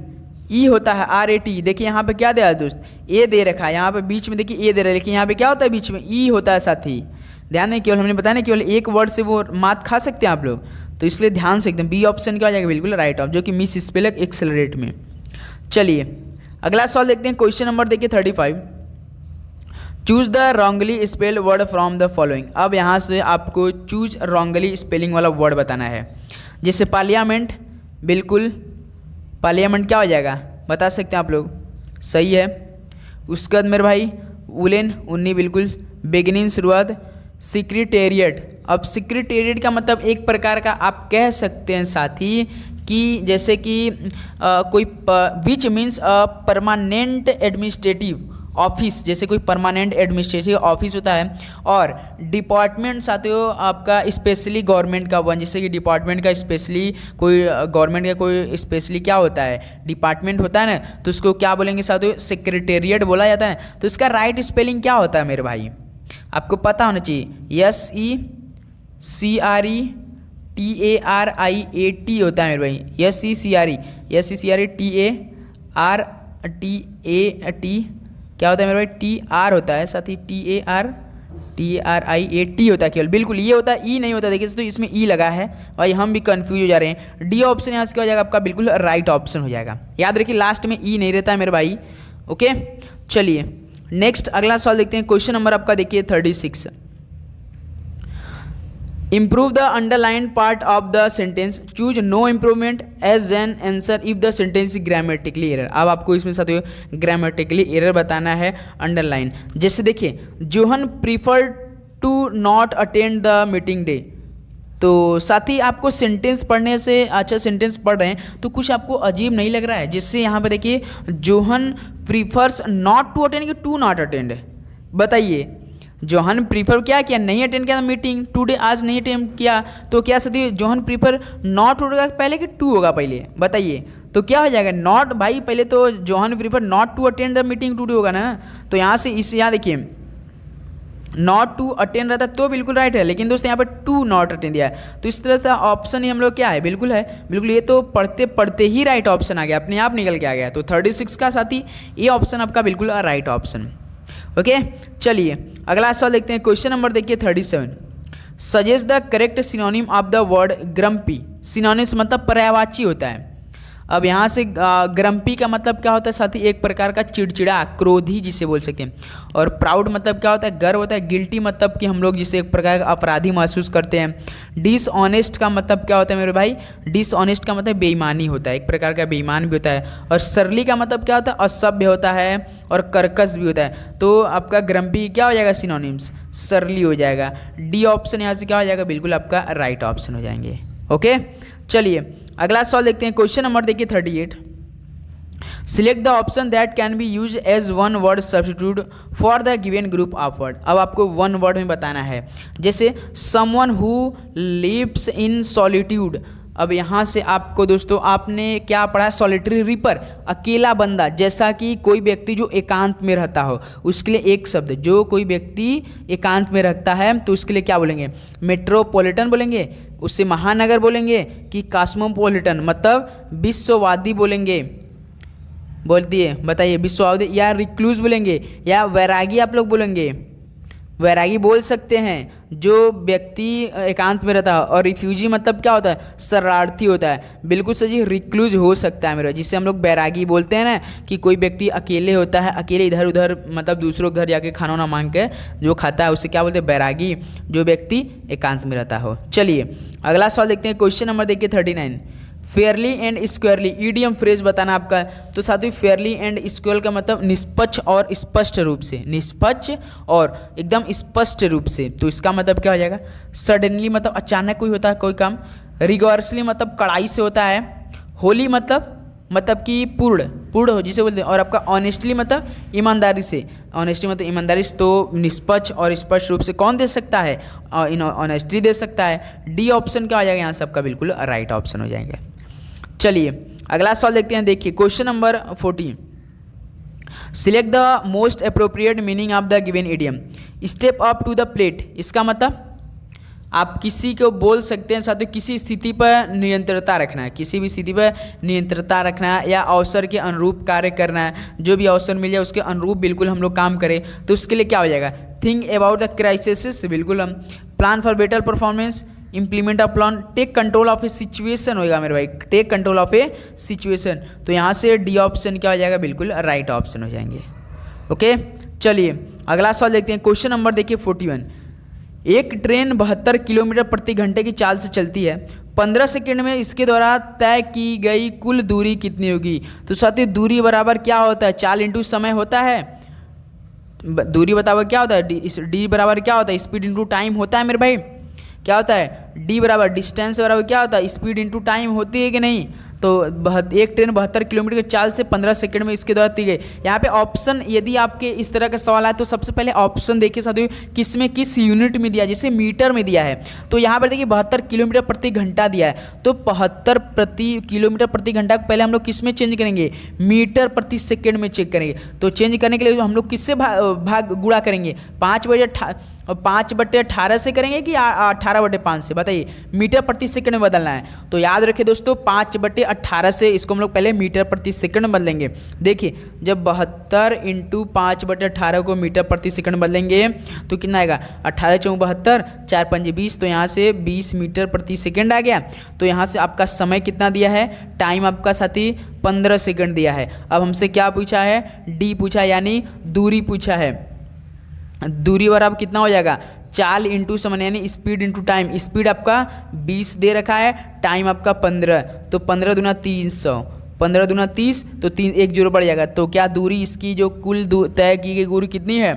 ई होता है RAT। देखिए यहाँ पे क्या दिया है दोस्त? ए दे रखा है, यहाँ पे बीच में देखिए ए दे रहा है, लेकिन यहाँ पे क्या होता है? बीच में ई होता है साथी। ध्यान नहीं, केवल हमने बताया ना केवल एक वर्ड से वो मात खा सकते हैं आप लोग, तो इसलिए ध्यान से एकदम बी ऑप्शन क्या हो जाएगा? बिल्कुल राइट ऑप्शन, जो कि मिस स्पेलक एक्सेलरेट में। चलिए अगला सवाल देखते हैं। क्वेश्चन नंबर देखिए 35, choose the wrongly spell word from the following. अब यहाँ से आपको चूज रॉन्गली स्पेलिंग वाला वर्ड बताना है। जैसे पार्लियामेंट, बिल्कुल पार्लियामेंट क्या हो जाएगा? बता सकते हैं आप लोग? सही है। उसके बाद मेरे भाई वुलेन, उन्नी, बिल्कुल बिगिनिंग शुरुआत। सेक्रेटेरिएट, अब सेक्रेटेरिएट का मतलब एक प्रकार का आप कह सकते हैं साथी कि जैसे कि कोई which means permanent administrative office, जैसे कोई परमानेंट एडमिनिस्ट्रेटिव ऑफिस होता है। और डिपार्टमेंट साथियों आपका स्पेशली गवर्नमेंट का वन, जैसे कि डिपार्टमेंट का स्पेशली कोई गवर्नमेंट का कोई स्पेशली क्या होता है? डिपार्टमेंट होता है ना, तो उसको क्या बोलेंगे साथियों? सेक्रेटेरिएट बोला जाता है। तो इसका राइट स्पेलिंग क्या होता है मेरे भाई? आपको पता होना चाहिए। SECRETARIAT होता है मेरे भाई, SECRETARAT क्या होता है मेरे भाई, TR होता है, साथ ही TARIAT होता है केवल, बिल्कुल ये होता है, ई नहीं होता। देखिए तो इसमें ई लगा है भाई, हम भी कंफ्यूज हो जा रहे हैं। डी ऑप्शन यहाँ से क्या हो जाएगा आपका, बिल्कुल राइट ऑप्शन हो जाएगा। याद रखिए लास्ट में ई नहीं रहता है मेरे भाई। ओके चलिए नेक्स्ट अगला सवाल देखते हैं। क्वेश्चन नंबर आपका देखिए 36। Improve the underlined part of the sentence. Choose no improvement as an answer if the sentence is grammatically error. अब आपको इसमें साथियों ग्रामेटिकली एरर बताना है अंडरलाइन। जैसे देखिए John prefer to not attend the meeting day. तो साथ ही आपको सेंटेंस पढ़ने से, अच्छा सेंटेंस पढ़ रहे हैं तो कुछ आपको अजीब नहीं लग रहा है। जिससे यहाँ पे देखिए John prefers not to attend कि टू नॉट अटेंड, बताइए जोहन प्रीफर क्या किया, नहीं अटेंड किया मीटिंग टुडे, आज नहीं अटेंड किया, तो क्या सदी जोहन प्रीफर नॉट होगा पहले कि टू होगा पहले, बताइए। तो क्या हो जाएगा नॉट, भाई पहले तो John prefer not to attend the meeting today होगा ना। तो यहाँ से इस यहाँ देखिए नॉट टू अटेंड रहता तो बिल्कुल राइट है, लेकिन दोस्तों यहाँ पर टू नॉट अटेंड दिया है। तो इस तरह से ऑप्शन ही हम लोग क्या है, बिल्कुल है, बिल्कुल ये तो पढ़ते पढ़ते ही राइट ऑप्शन आ गया, अपने आप निकल के आ गया। तो 36 का साथी ये ऑप्शन आपका बिल्कुल राइट ऑप्शन। ओके चलिए अगला सवाल देखते हैं। क्वेश्चन नंबर देखिए 37। Suggest the correct synonym of the word grumpy. Synonyms मतलब पर्यायवाची होता है। अब यहाँ से ग्रम्पी का मतलब क्या होता है साथी, एक प्रकार का चिड़चिड़ा, क्रोधी जिसे बोल सकते हैं। और प्राउड मतलब क्या होता है, गर्व होता है। गिल्टी मतलब कि हम लोग जिसे एक प्रकार का अपराधी महसूस करते हैं। डिसऑनेस्ट का मतलब क्या होता है मेरे भाई, डिसऑनेस्ट का मतलब बेईमानी होता है, एक प्रकार का बेईमान भी होता है। और सरली का मतलब क्या होता है, असभ्य होता है और कर्कश भी होता है। तो आपका ग्रम्पी क्या हो जाएगा, सिनोनिम्स सरली हो जाएगा। डी ऑप्शन यहाँ से क्या हो जाएगा, बिल्कुल आपका राइट ऑप्शन हो जाएंगे। ओके चलिए अगला सवाल देखते हैं। क्वेश्चन नंबर देखिए 38। Select the option that can be use as one word substitute for the given group of word. अब आपको वन वर्ड में बताना है, जैसे someone who lives in solitude. अब यहाँ से आपको दोस्तों आपने क्या पढ़ा, सॉलिटरी रीपर, अकेला बंदा। जैसा कि कोई व्यक्ति जो एकांत में रहता हो, उसके लिए एक शब्द, जो कोई व्यक्ति एकांत में रहता है तो उसके लिए क्या बोलेंगे, मेट्रोपॉलिटन बोलेंगे, उससे महानगर बोलेंगे कि कॉस्मोपॉलिटन मतलब विश्ववादी बोलेंगे, बोल दिए बताइए, विश्ववादी या रिक्लूज बोलेंगे या वैरागी आप लोग बोलेंगे, वैरागी बोल सकते हैं जो व्यक्ति एकांत में रहता है। और रिफ्यूजी मतलब क्या होता है, शरणार्थी होता है, बिल्कुल सही, रिक्लूज हो सकता है मेरा, जिसे हम लोग बैरागी बोलते हैं ना, कि कोई व्यक्ति अकेले होता है, अकेले इधर उधर मतलब दूसरों घर जाके खाना वाना मांग के जो खाता है उसे क्या बोलते हैं, बैरागी, जो व्यक्ति एकांत में रहता हो। चलिए अगला सवाल देखते हैं। क्वेश्चन नंबर देखिए 39। फेयरली एंड स्क्वायरली ईडियम फ्रेज बताना आपका है। तो साथ ही फेयरली एंड स्क्वायर का मतलब निष्पक्ष और स्पष्ट रूप से, निष्पक्ष और एकदम स्पष्ट रूप से। तो इसका मतलब क्या हो जाएगा, सडनली मतलब अचानक कोई होता है कोई काम, रिगोर्सली मतलब कड़ाई से होता है, होली मतलब कि पूर्ण हो जिसे बोलते हैं, और आपका ऑनेस्टली मतलब ईमानदारी से, ऑनेस्टी मतलब ईमानदारी से। तो निष्पक्ष और स्पष्ट रूप से कौन दे सकता है, ऑनेस्टी दे सकता है। डी ऑप्शन क्या हो जाएगा यहाँ सबका बिल्कुल राइट ऑप्शन हो जाएंगे। चलिए अगला सवाल देखते हैं। देखिए question number 40। Select the most appropriate meaning of the given idiom. Step up to the plate, इसका मतलब आप किसी को बोल सकते हैं साथियों, किसी स्थिति पर नियंत्रणता रखना है, किसी भी स्थिति पर नियंत्रणता रखना है या अवसर के अनुरूप कार्य करना है। जो भी अवसर मिल जाए उसके अनुरूप बिल्कुल हम लोग काम करें। तो उसके लिए क्या हो जाएगा, थिंक अबाउट द क्राइसिस, बिल्कुल हम plan for better performance, implement a plan, take control of a situation होगा मेरे भाई, take control of a situation. तो यहाँ से डी ऑप्शन क्या हो जाएगा, बिल्कुल राइट ऑप्शन हो जाएंगे। ओके चलिए अगला सवाल देखते हैं। क्वेश्चन नंबर देखिए 41। एक ट्रेन 72 किलोमीटर प्रति घंटे की चाल से चलती है, 15 सेकंड में इसके द्वारा तय की गई कुल दूरी कितनी होगी। तो साथियों दूरी बराबर क्या होता है, चाल इंटू समय होता है। दूरी बराबर क्या होता है, डी बराबर क्या होता है, स्पीड इंटू टाइम होता है मेरे भाई। क्या होता है, डी बराबर डिस्टेंस बराबर क्या होता है, स्पीड इंटू टाइम होती है कि नहीं। तो एक ट्रेन 72 किलोमीटर की चाल से 15 सेकंड में इसके द्वारा दी गई। यहाँ पे ऑप्शन यदि आपके इस तरह का सवाल आए तो सबसे पहले ऑप्शन देखिए साथियों, किसमें किस यूनिट में दिया है, जैसे मीटर में दिया है तो यहाँ पर देखिए 72 किलोमीटर प्रति घंटा दिया है, तो 72 किलोमीटर प्रति घंटा को पहले हम लोग किस में चेंज करेंगे, मीटर प्रति सेकेंड में चेक करेंगे। तो चेंज करने के लिए हम लोग किससे भाग गुणा करेंगे, 5/18 से करेंगे कि 18/5 से, बताइए, मीटर प्रति सेकंड में बदलना है। तो याद रखिए दोस्तों 5/18 से इसको हम लोग पहले मीटर प्रति सेकंड में बदलेंगे। देखिए जब 72 × 5/18 को मीटर प्रति सेकंड बदलेंगे तो कितना आएगा, 18 × 72, 4 × 5 = 20, तो यहाँ से 20 मीटर प्रति सेकंड आ गया। तो यहाँ से आपका समय कितना दिया है, टाइम आपका साथी 15 सेकंड दिया है। अब हमसे क्या पूछा है, डी पूछा, यानी दूरी पूछा है। दूरी बराबर कितना हो जाएगा, चाल इंटू समय यानी स्पीड इंटू टाइम। स्पीड आपका 20 दे रखा है, टाइम आपका 15, तो 15 दूना 300, 15 दूना 30, तो 3 एक जीरो बढ़ जाएगा। तो क्या दूरी इसकी जो कुल तय की गई दूरी कितनी है,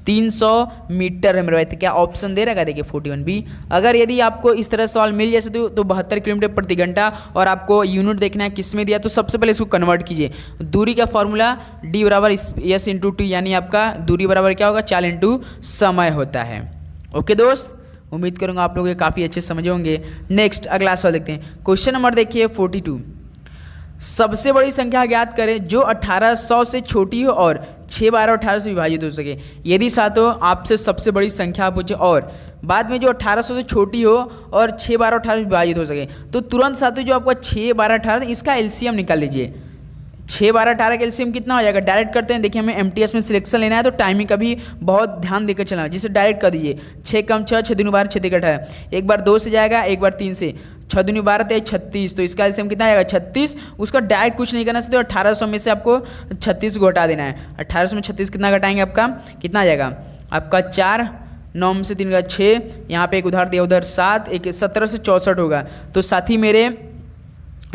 300 मीटर है मेरे भाई। तो क्या ऑप्शन दे रखा है, देखिए 41B। अगर यदि आपको इस तरह सवाल मिल जाए तो 72 किलोमीटर प्रति घंटा और आपको यूनिट देखना है किस में दिया, तो सबसे पहले इसको कन्वर्ट कीजिए। दूरी का फॉर्मूला D बराबर S इंटू T, यानी आपका दूरी बराबर क्या होगा, चाल इंटू समय होता है। ओके दोस्त, उम्मीद करूंगा आप लोग ये काफ़ी अच्छे समझे होंगे। नेक्स्ट अगला सवाल देखते हैं। क्वेश्चन नंबर देखिए 42। सबसे बड़ी संख्या ज्ञात करें जो 1800 से छोटी हो और 6, 12, 18 से विभाजित हो सके। यदि साथियों आपसे सबसे बड़ी संख्या पूछे और बाद में जो 1800 से छोटी हो और 6, 12, 18 से विभाजित हो सके, तो तुरंत साथियों जो आपका 6, 12, 18 इसका एलसीएम निकाल लीजिए। 6, 12, 18 का एलसीएम कितना हो जाएगा, डायरेक्ट करते हैं। देखिए हमें एमटीएस में सिलेक्शन लेना है तो टाइमिंग का भी बहुत ध्यान देकर चलना है, जिसे डायरेक्ट कर दीजिए। 6 × 6, 6 × 12, 6 × 18, एक बार 2 से जाएगा, एक बार 3 से, 6 × 12 = 36, तो इसका एलसीएम कितना आएगा 36। उसका डायरेक्ट कुछ नहीं करना, तो 1800 में से आपको 36 को हटा देना है। 1800 में 36 कितना घटाएंगे, आपका कितना आ जाएगा, आपका 4, 9 में से 3 का 6, यहाँ पे एक उधार दिया, उधर 7, एक 17 से 64 होगा। तो साथ ही मेरे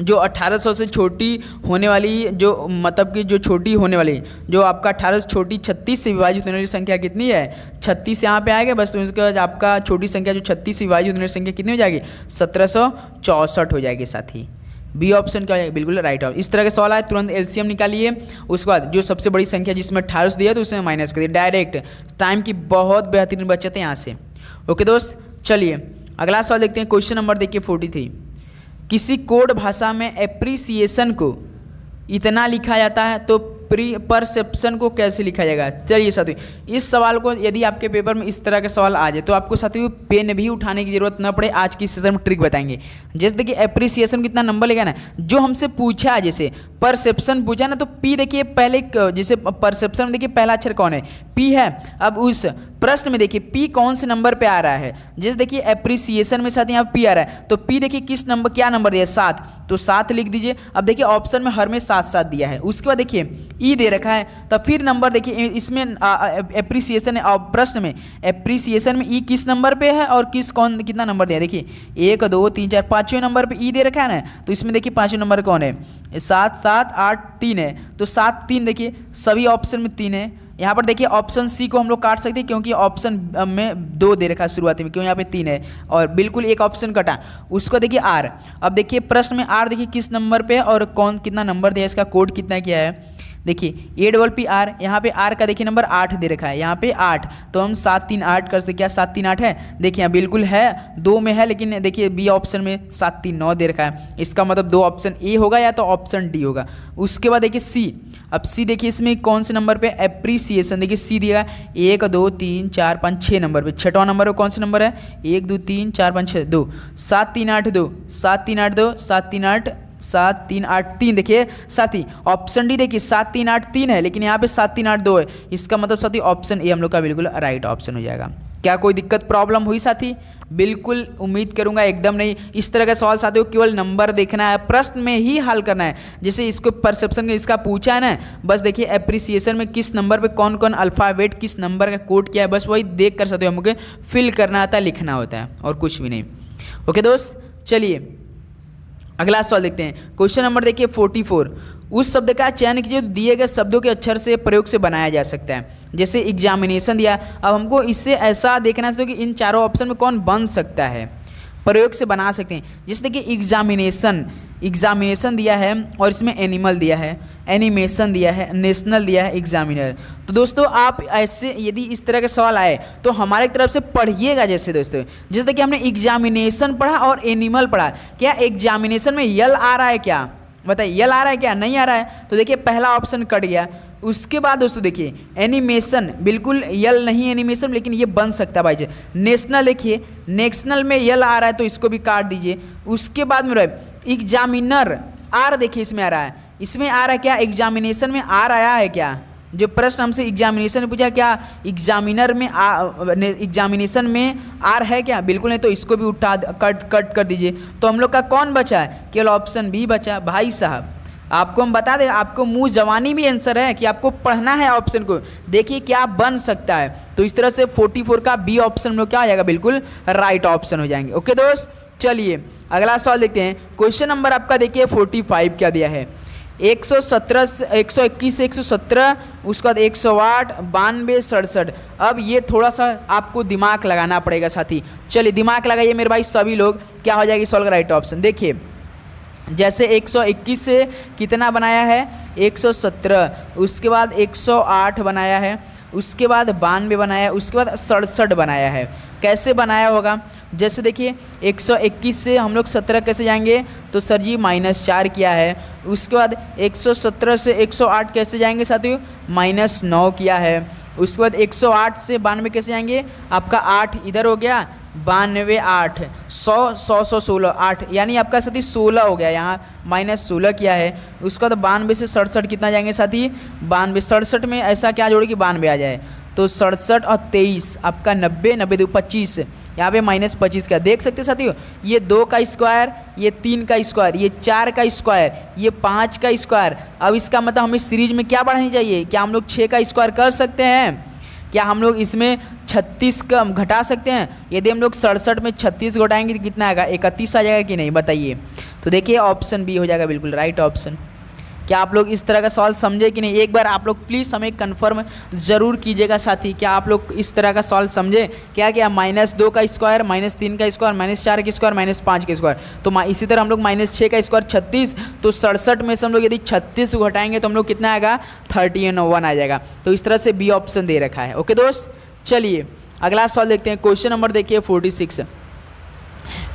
जो 1800 से छोटी होने वाली जो मतलब कि जो छोटी होने वाली जो आपका 1800 से छोटी 36 से विभाजित होने वाली संख्या कितनी है, 36 यहाँ पे आएगा बस। तो इसके बाद आपका छोटी संख्या जो 36 से विभाजित होने वाली संख्या कितनी हो जाएगी, 1764 हो जाएगी। साथ ही बी ऑप्शन क्या हो जाएगा, बिल्कुल राइट ऑप्शन। इस तरह के सवाल आए तुरंत एलसीएम निकालिए, उसके बाद जो सबसे बड़ी संख्या जिसमें 1800 दिया तो उसमें माइनस करिए डायरेक्ट। टाइम की बहुत बेहतरीन बचत है यहाँ से। ओके दोस्त, चलिए अगला सवाल देखते हैं। क्वेश्चन नंबर देखिए 43। किसी कोड भाषा में एप्रिसिएशन को इतना लिखा जाता है तो परसेप्शन को कैसे लिखा जाएगा। चलिए साथियों, इस सवाल को यदि आपके पेपर में इस तरह का सवाल आ जाए तो आपको साथियों पेन भी उठाने की जरूरत न पड़े। आज की सेशन में ट्रिक बताएंगे। जैसे देखिए एप्रिसिएशन कितना नंबर लेगा ना, जो हमसे पूछा जैसे परसेप्शन पूछा ना, तो पी देखिए पहले, जैसे परसेप्शन में देखिए पहला अक्षर कौन है, पी है। अब उस प्रश्न में देखिए पी कौन से नंबर पे आ रहा है, जैसे देखिए एप्रिसिएशन में साथ यहाँ पी आ रहा है, तो पी देखिए किस नंबर, क्या नंबर दिया है, 7, तो 7 लिख दीजिए। अब देखिए ऑप्शन में हर में 7 7 दिया है। उसके बाद देखिए ई दे रखा है, तब फिर नंबर देखिए इसमें एप्रिसिएशन प्रश्न में एप्रिसिएशन में ई किस नंबर पे है और कितना नंबर दिया है। देखिए 1 2 3 4 5वें नंबर पे ई दे रखा है ना, तो इसमें देखिए 5वें नंबर कौन है, 7 7 8 3 है, तो 7 3 देखिए सभी ऑप्शन में 3 है। यहाँ पर देखिए ऑप्शन सी को हम लोग काट सकते हैं क्योंकि ऑप्शन में 2 दे रखा है शुरुआती में, क्यों यहाँ पे 3 है और बिल्कुल एक ऑप्शन कटा। उसको देखिए आर, अब देखिए प्रश्न में आर देखिए किस नंबर पे और कौन कितना नंबर दिया, इसका कोड कितना किया है। देखिए APPR, यहाँ पे आर का देखिए नंबर 8 दे रखा है, यहाँ पे 8, तो हम 7 3 8 कर सकते। क्या 7 3 8 है, देखिए यहाँ बिल्कुल है, 2 में है, लेकिन देखिए बी ऑप्शन में 7 3 9 दे रखा है। इसका मतलब 2 ऑप्शन ए होगा या तो ऑप्शन डी होगा। उसके बाद देखिए सी, अब सी देखिए इसमें कौन से नंबर पे एप्रिसिएशन, देखिए सी दिया 1 2 3 4 5 6 नंबर पे, 6वां नंबर पे कौन सा नंबर है, 1 2 3 4 5 6 2, 7 3 8 2 7 3 8 2 7 3 8 7 3 8 3, देखिए साथी ऑप्शन डी देखिए 7 3 8 3 है, लेकिन यहाँ पे 7 3 8 2 है। इसका मतलब साथी ऑप्शन ए हम लोग का बिल्कुल राइट ऑप्शन हो जाएगा। क्या कोई दिक्कत प्रॉब्लम हुई साथी? बिल्कुल उम्मीद करूंगा एकदम नहीं। इस तरह का सवाल साथियों केवल नंबर देखना है, प्रश्न में ही हल करना है। जैसे इसको परसेप्शन का इसका पूछा है ना, बस देखिए एप्रिसिएशन में किस नंबर पे कौन कौन अल्फ़ाबेट किस नंबर का कोड किया है, बस वही देख कर साथियों हमको फिल करना आता है, लिखना होता है और कुछ भी नहीं। ओके दोस्त, चलिए अगला सवाल देखते हैं। क्वेश्चन नंबर देखिए 44। उस शब्द का चयन कीजिए जो दिए गए शब्दों के अक्षर से प्रयोग से बनाया जा सकता है। जैसे एग्जामिनेशन दिया, अब हमको इससे ऐसा देखना है कि इन चारों ऑप्शन में कौन बन सकता है, प्रयोग से बना सकते हैं। जैसे देखिए एग्जामिनेशन, एग्जामिनेशन दिया है और इसमें एनिमल दिया है, एनिमेशन दिया है, नेशनल दिया है, एग्जामिनर। तो दोस्तों आप ऐसे यदि इस तरह के सवाल आए तो हमारे तरफ से पढ़िएगा। जैसे दोस्तों जैसे कि हमने एग्जामिनेशन पढ़ा और एनिमल पढ़ा, क्या एग्जामिनेशन में यल आ रहा है क्या? बताइए यल आ रहा है क्या? नहीं आ रहा है। तो देखिए पहला ऑप्शन कट गया। उसके बाद दोस्तों देखिए एनिमेशन, बिल्कुल यल नहीं एनिमेशन, लेकिन ये बन सकता है भाई जी। नेशनल देखिए, नेशनल में यल आ रहा है तो इसको भी काट दीजिए। उसके बाद में एग्जामिनर, आर देखिए इसमें आ रहा है, इसमें आ रहा है क्या? एग्जामिनेशन में आर आया है क्या? जो प्रश्न हमसे एग्जामिनेशन में पूछा, क्या एग्जामिनर में एग्जामिनेशन में आर है क्या? बिल्कुल नहीं। तो इसको भी उठा कट कर दीजिए। तो हम लोग का कौन बचा है? केवल ऑप्शन बी बचा। भाई साहब आपको हम बता दें, आपको मुंह जवानी भी आंसर है कि आपको पढ़ना है ऑप्शन को, देखिए क्या बन सकता है। तो इस तरह से 44 का बी ऑप्शन में क्या आ जाएगा? बिल्कुल राइट ऑप्शन हो जाएंगे। ओके दोस्त, चलिए अगला सवाल देखते हैं। क्वेश्चन नंबर आपका देखिए 45 क्या दिया है? 117 से 121 से 117, उसके बाद 108, 92, 67। अब ये थोड़ा सा आपको दिमाग लगाना पड़ेगा साथी। चलिए दिमाग लगाइए मेरे भाई सभी लोग, क्या हो जाएगी सॉल्व का राइट ऑप्शन? देखिए जैसे 121 से कितना बनाया है? 117, उसके बाद 108 बनाया है, उसके बाद 92 बनाया है, उसके बाद 67 बनाया है। कैसे बनाया होगा? जैसे देखिए 121 से हम लोग 17 कैसे जाएंगे? तो सर जी -4 किया है। उसके बाद 117 से 108 कैसे जाएंगे साथियों? -9 किया है। उसके बाद 108 से 92 कैसे जाएंगे? आपका 8 इधर हो गया, 92 8, 100 16 8, यानी आपका साथी 16 हो गया, यहाँ -16 किया है। उसके बाद 92 से 67 कितना जाएंगे साथी? 92 67 में ऐसा क्या जोड़े कि 92 आ जाए? तो 67 और 23 आपका 90, 90 2 25, यहाँ पे -25 का देख सकते साथियों। ये 2 का स्क्वायर, ये 3 का स्क्वायर, ये 4 का स्क्वायर, ये 5 का स्क्वायर। अब इसका मतलब हमें सीरीज में क्या बढ़ानी चाहिए? क्या हम लोग 6 का स्क्वायर कर सकते हैं? क्या हम लोग इसमें 36 का घटा सकते हैं? यदि हम लोग 67 में 36 घटाएंगे तो कितना आएगा? 31 आ जाएगा कि नहीं? बताइए। तो देखिए ऑप्शन बी हो जाएगा बिल्कुल राइट ऑप्शन। क्या आप लोग इस तरह का सवाल समझे कि नहीं? एक बार आप लोग प्लीज़ हमें कंफर्म ज़रूर कीजिएगा साथी। क्या आप लोग इस तरह का सवाल समझे? क्या क्या -2 का स्क्वायर, -3 का स्क्वायर, -4 का स्क्वायर, -5 का स्क्वायर। तो इसी तरह हम लोग -6 का स्क्वायर 36, तो 67 में से हम लोग यदि 36 को घटाएंगे तो हम लोग कितना आएगा? 31 आ जाएगा। तो इस तरह से बी ऑप्शन दे रखा है। ओके दोस्त, चलिए अगला सवाल देखते हैं। क्वेश्चन नंबर देखिए 46।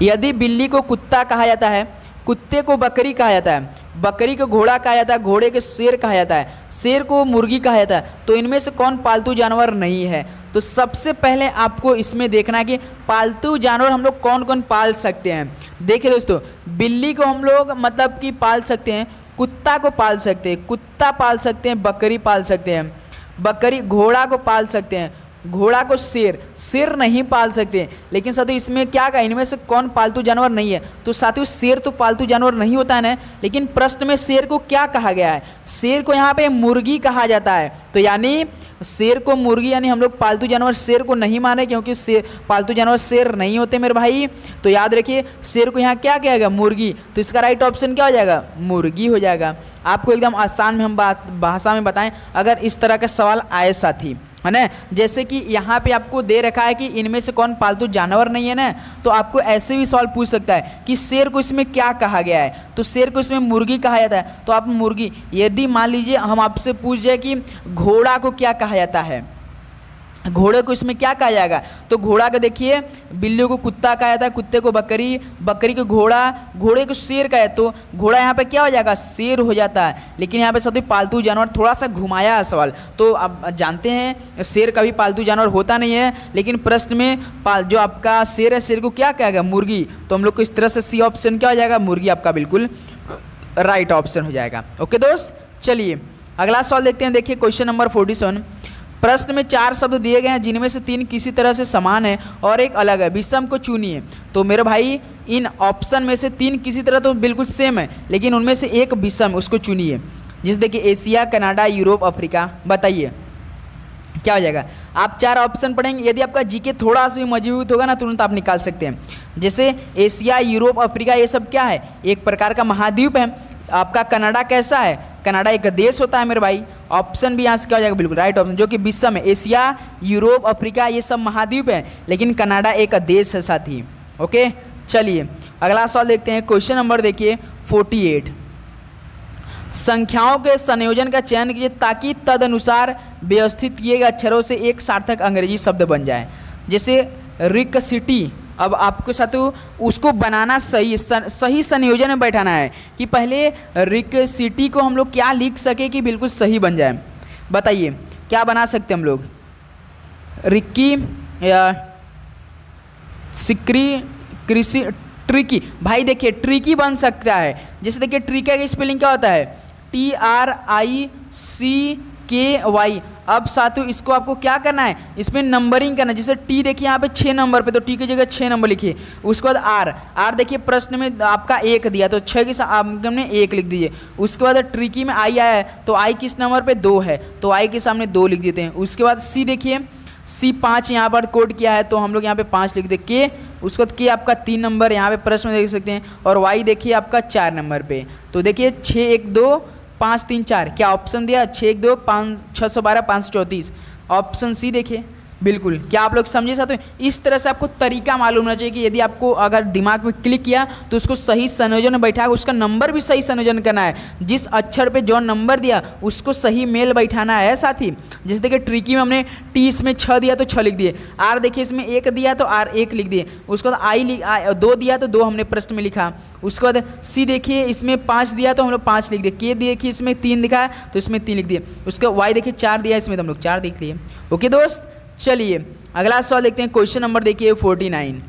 यदि बिल्ली को कुत्ता कहा जाता है, कुत्ते को बकरी कहा जाता है, बकरी को घोड़ा कहा जाता है, घोड़े को शेर कहा जाता है, शेर को मुर्गी कहा जाता है, तो इनमें से कौन पालतू जानवर नहीं है? तो सबसे पहले आपको इसमें देखना है कि पालतू जानवर हम लोग कौन कौन पाल सकते हैं। देखिए दोस्तों, बिल्ली को हम लोग मतलब कि पाल सकते हैं, कुत्ता को पाल सकते हैं, कुत्ता पाल सकते हैं, बकरी पाल सकते हैं, बकरी, घोड़ा को पाल सकते हैं, घोड़ा को शेर नहीं पाल सकते। लेकिन साथियों इसमें क्या कहा? इनमें से कौन पालतू जानवर नहीं है? तो साथियों शेर तो पालतू जानवर नहीं होता है ना, लेकिन प्रश्न में शेर को क्या कहा गया है? शेर को यहाँ पे मुर्गी कहा जाता है। तो यानी शेर को मुर्गी, यानी हम लोग पालतू जानवर शेर को नहीं माने, क्योंकि शेर पालतू जानवर शेर नहीं होते मेरे भाई। तो याद रखिए शेर को यहाँ क्या कहेगा? मुर्गी। तो इसका राइट ऑप्शन क्या हो जाएगा? मुर्गी हो जाएगा। आपको एकदम आसान में हम भाषा में बताएं अगर इस तरह का सवाल आए साथी, है ना। जैसे कि यहाँ पे आपको दे रखा है कि इनमें से कौन पालतू जानवर नहीं है ना, तो आपको ऐसे भी सवाल पूछ सकता है कि शेर को इसमें क्या कहा गया है? तो शेर को इसमें मुर्गी कहा जाता है, तो आप मुर्गी। यदि मान लीजिए हम आपसे पूछ जाए कि घोड़ा को क्या कहा जाता है, घोड़े को इसमें क्या कहा जाएगा? तो घोड़ा को देखिए, बिल्ली को कुत्ता कहा जाता है, कुत्ते को बकरी, बकरी को घोड़ा, घोड़े को शेर का है, तो घोड़ा यहाँ पे क्या हो जाएगा? शेर हो जाता है। लेकिन यहाँ पे सब पालतू जानवर थोड़ा सा घुमाया है सवाल। तो आप जानते हैं शेर कभी पालतू जानवर होता नहीं है, लेकिन प्रश्न में जो आपका शेर है, शेर को क्या कहेगा? मुर्गी। तो हम लोग को इस तरह से सी ऑप्शन क्या हो जाएगा? मुर्गी आपका बिल्कुल राइट ऑप्शन हो जाएगा। ओके दोस्त, चलिए अगला सवाल देखते हैं। देखिए क्वेश्चन नंबर 47। प्रश्न में 4 शब्द दिए गए हैं जिनमें से 3 किसी तरह से समान है और एक अलग है, विषम को चुनिए। तो मेरे भाई इन ऑप्शन में से 3 किसी तरह तो बिल्कुल सेम है, लेकिन उनमें से एक विषम, उसको चुनिए। जैसे देखिए एशिया, कनाडा, यूरोप, अफ्रीका। बताइए क्या हो जाएगा? आप 4 ऑप्शन पढ़ेंगे, यदि आपका जीके थोड़ा सा भी मजबूत होगा ना, तुरंत आप निकाल सकते हैं। जैसे एशिया, यूरोप, अफ्रीका, ये सब क्या है? एक प्रकार का महाद्वीप है। आपका कनाडा कैसा है? कनाडा एक देश होता है मेरे भाई। ऑप्शन भी यहाँ से क्या हो जाएगा? बिल्कुल राइट ऑप्शन, जो कि विषम है। एशिया, यूरोप, अफ्रीका ये सब महाद्वीप है, लेकिन कनाडा एक देश है साथी। ओके, चलिए अगला सवाल देखते हैं। क्वेश्चन नंबर देखिए 48। संख्याओं के संयोजन का चयन कीजिए ताकि तदनुसार व्यवस्थित किए गए अक्षरों से एक सार्थक अंग्रेजी शब्द बन जाए। जैसे रिक सिटी, अब आपके साथ उसको बनाना सही संयोजन में बैठाना है कि पहले रिक सिटी को हम लोग क्या लिख सके कि बिल्कुल सही बन जाए। बताइए क्या बना सकते हम लोग? रिक्की या सिक्री, कृषि, ट्रिकी। भाई देखिए ट्रिकी बन सकता है। जैसे देखिए ट्रिका की स्पेलिंग क्या होता है? TRICKY। अब साथियों इसको आपको क्या करना है, इसमें नंबरिंग करना है। जैसे टी देखिए यहाँ पे 6 नंबर पे, तो टी की जगह 6 नंबर लिखिए। उसके बाद आर देखिए प्रश्न में आपका 1 दिया तो 6 के साथ हमने 1 लिख दीजिए। उसके बाद ट्रिकी में आई आया है तो आई किस नंबर पे? 2 है तो आई के सामने 2 लिख देते हैं। उसके बाद सी देखिए, सी 5 यहाँ पर कोड किया है तो हम लोग यहाँ पे 5 लिख दे। के, उसके बाद के आपका 3 नंबर यहाँ पे प्रश्न में देख सकते हैं, और वाई देखिए आपका 4 नंबर पे। तो देखिए 6 1 2 5 3 4, क्या ऑप्शन दिया? 6 1 2 5 612 534, ऑप्शन सी देखिए। बिल्कुल, क्या आप लोग समझे साथ में? इस तरह से आपको तरीका मालूम होना चाहिए कि यदि आपको अगर दिमाग में क्लिक किया तो उसको सही संयोजन में बैठा, उसका नंबर भी सही संयोजन करना है। जिस अक्षर पे जो नंबर दिया उसको सही मेल बैठाना है साथी। जैसे देखिए ट्रिकी में हमने टी इसमें 6 दिया तो 6 लिख दिए। आर देखिए इसमें 1 दिया तो आर 1 लिख दिए। उसके बाद आई 2 दिया तो 2 हमने प्रश्न में लिखा। उसके बाद सी देखिए इसमें 5 दिया तो हम लोग 5 लिख दिए। के देखिए इसमें 3 दिखा है तो इसमें 3 लिख दिए। उसके वाई देखिए 4 दिया, इसमें तो हम लोग 4 लिख लिए। ओके दोस्त, चलिए अगला सवाल देखते हैं। क्वेश्चन नंबर देखिए 49।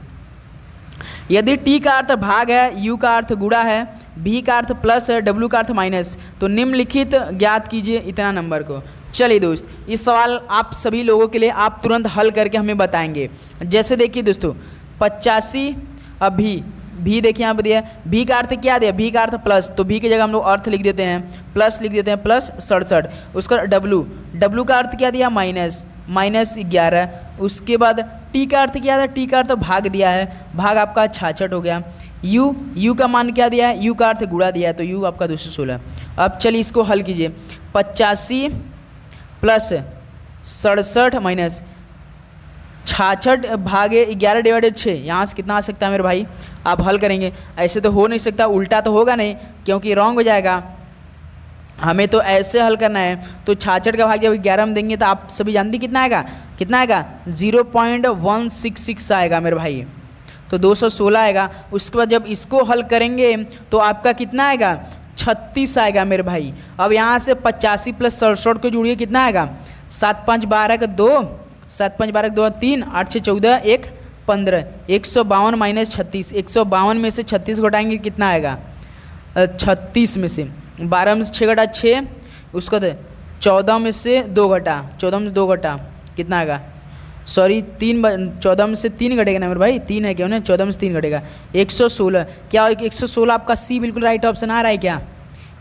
यदि टी का अर्थ भाग है, यू का अर्थ गुणा है, भी का अर्थ प्लस है, डब्ल्यू का अर्थ माइनस, तो निम्नलिखित ज्ञात कीजिए इतना नंबर को। चलिए दोस्त, इस सवाल आप सभी लोगों के लिए आप तुरंत हल करके हमें बताएंगे। जैसे देखिए दोस्तों 85, अब भी देखिए यहाँ पर दिया है। भी का अर्थ क्या दिया? भी का अर्थ प्लस, तो भी की जगह हम लोग अर्थ लिख देते हैं, प्लस लिख देते हैं, प्लस 67। उसका डब्ल्यू का अर्थ क्या दिया? -11। उसके बाद टी का अर्थ क्या था? टी का अर्थ भाग दिया है, भाग आपका 66 हो गया। यू का मान क्या दिया है? यू का अर्थ गुणा दिया है तो यू आपका 216। अब चलिए इसको हल कीजिए। 85 प्लस 67 माइनस 66 भागे 11/6, यहाँ से कितना आ सकता है मेरे भाई? आप हल करेंगे। ऐसे तो हो नहीं सकता, उल्टा तो होगा नहीं क्योंकि रॉन्ग हो जाएगा। हमें तो ऐसे हल करना है। तो 66 का भाग जब 11 में देंगे तो आप सभी जानते कितना आएगा? 0.166 आएगा मेरे भाई, तो 216 आएगा। उसके बाद जब इसको हल करेंगे तो आपका कितना आएगा? 36 आएगा मेरे भाई। अब यहाँ से 85 प्लस 67 को जोड़िए, कितना आएगा? 7 5 12 का 2, 7 5 12 2 3, 8 6 14 1 15, 152 माइनस 36। 152 में से 36 घटाएंगे कितना आएगा? 36 में से 12 में से 6 घटा 6, उसका 14 में से 2 घटा, 14 में से 2 घटा कितना आएगा? सॉरी 14 में से 3 घटेगा ना मेरे भाई, 3 है क्यों ना, 14 में से 3 घटेगा 116। क्या 116 आपका सी बिल्कुल राइट ऑप्शन आ रहा है क्या?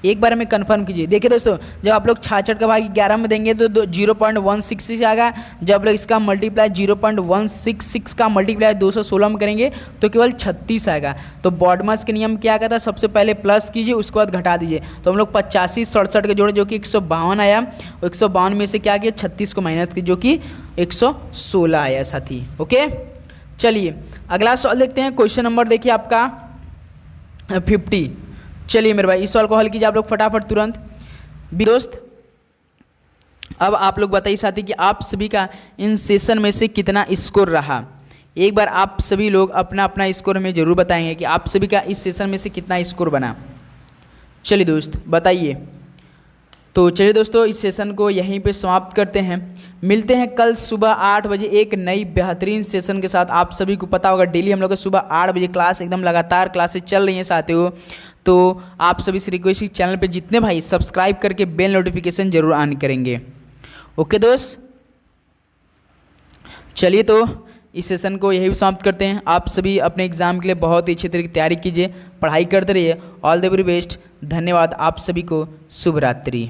एक बार हमें कंफर्म कीजिए। देखिए दोस्तों, जब आप लोग 66 का भाग 11 में देंगे तो 0.166 आएगा। जब लोग इसका मल्टीप्लाई 0.166 का मल्टीप्लाई 216 में करेंगे तो केवल 36 आएगा। तो बॉडमास के नियम क्या कहता है? सबसे पहले प्लस कीजिए, उसके बाद घटा दीजिए। तो हम लोग 85 67 के जोड़े जो कि 152 आया, 152 में से क्या किया? 36 को माइनस की जो कि 116 आया साथी। ओके, चलिए अगला सवाल देखते हैं। क्वेश्चन नंबर देखिए आपका 50। चलिए मेरे भाई इस सवाल को हल कीजिए आप लोग फटाफट तुरंत। दोस्त अब आप लोग बताइए साथी कि आप सभी का इन सेशन में से कितना स्कोर रहा। एक बार आप सभी लोग अपना अपना स्कोर हमें जरूर बताएंगे कि आप सभी का इस सेशन में से कितना स्कोर बना। चलिए दोस्त बताइए। तो चलिए दोस्तों इस सेशन को यहीं पे समाप्त करते हैं। मिलते हैं कल सुबह 8 बजे एक नई बेहतरीन सेशन के साथ। आप सभी को पता होगा डेली हम लोग का सुबह 8 बजे क्लास एकदम लगातार क्लासेस चल रही हैं साथियों। तो आप सभी से रिक्वेस्ट चैनल पे जितने भाई सब्सक्राइब करके बेल नोटिफिकेशन जरूर ऑन करेंगे। ओके दोस्त, चलिए तो इस सेशन को यही समाप्त करते हैं। आप सभी अपने एग्जाम के लिए बहुत ही अच्छी तरीके की तैयारी कीजिए, पढ़ाई करते रहिए। All the very best. धन्यवाद आप सभी को। शुभ रात्रि।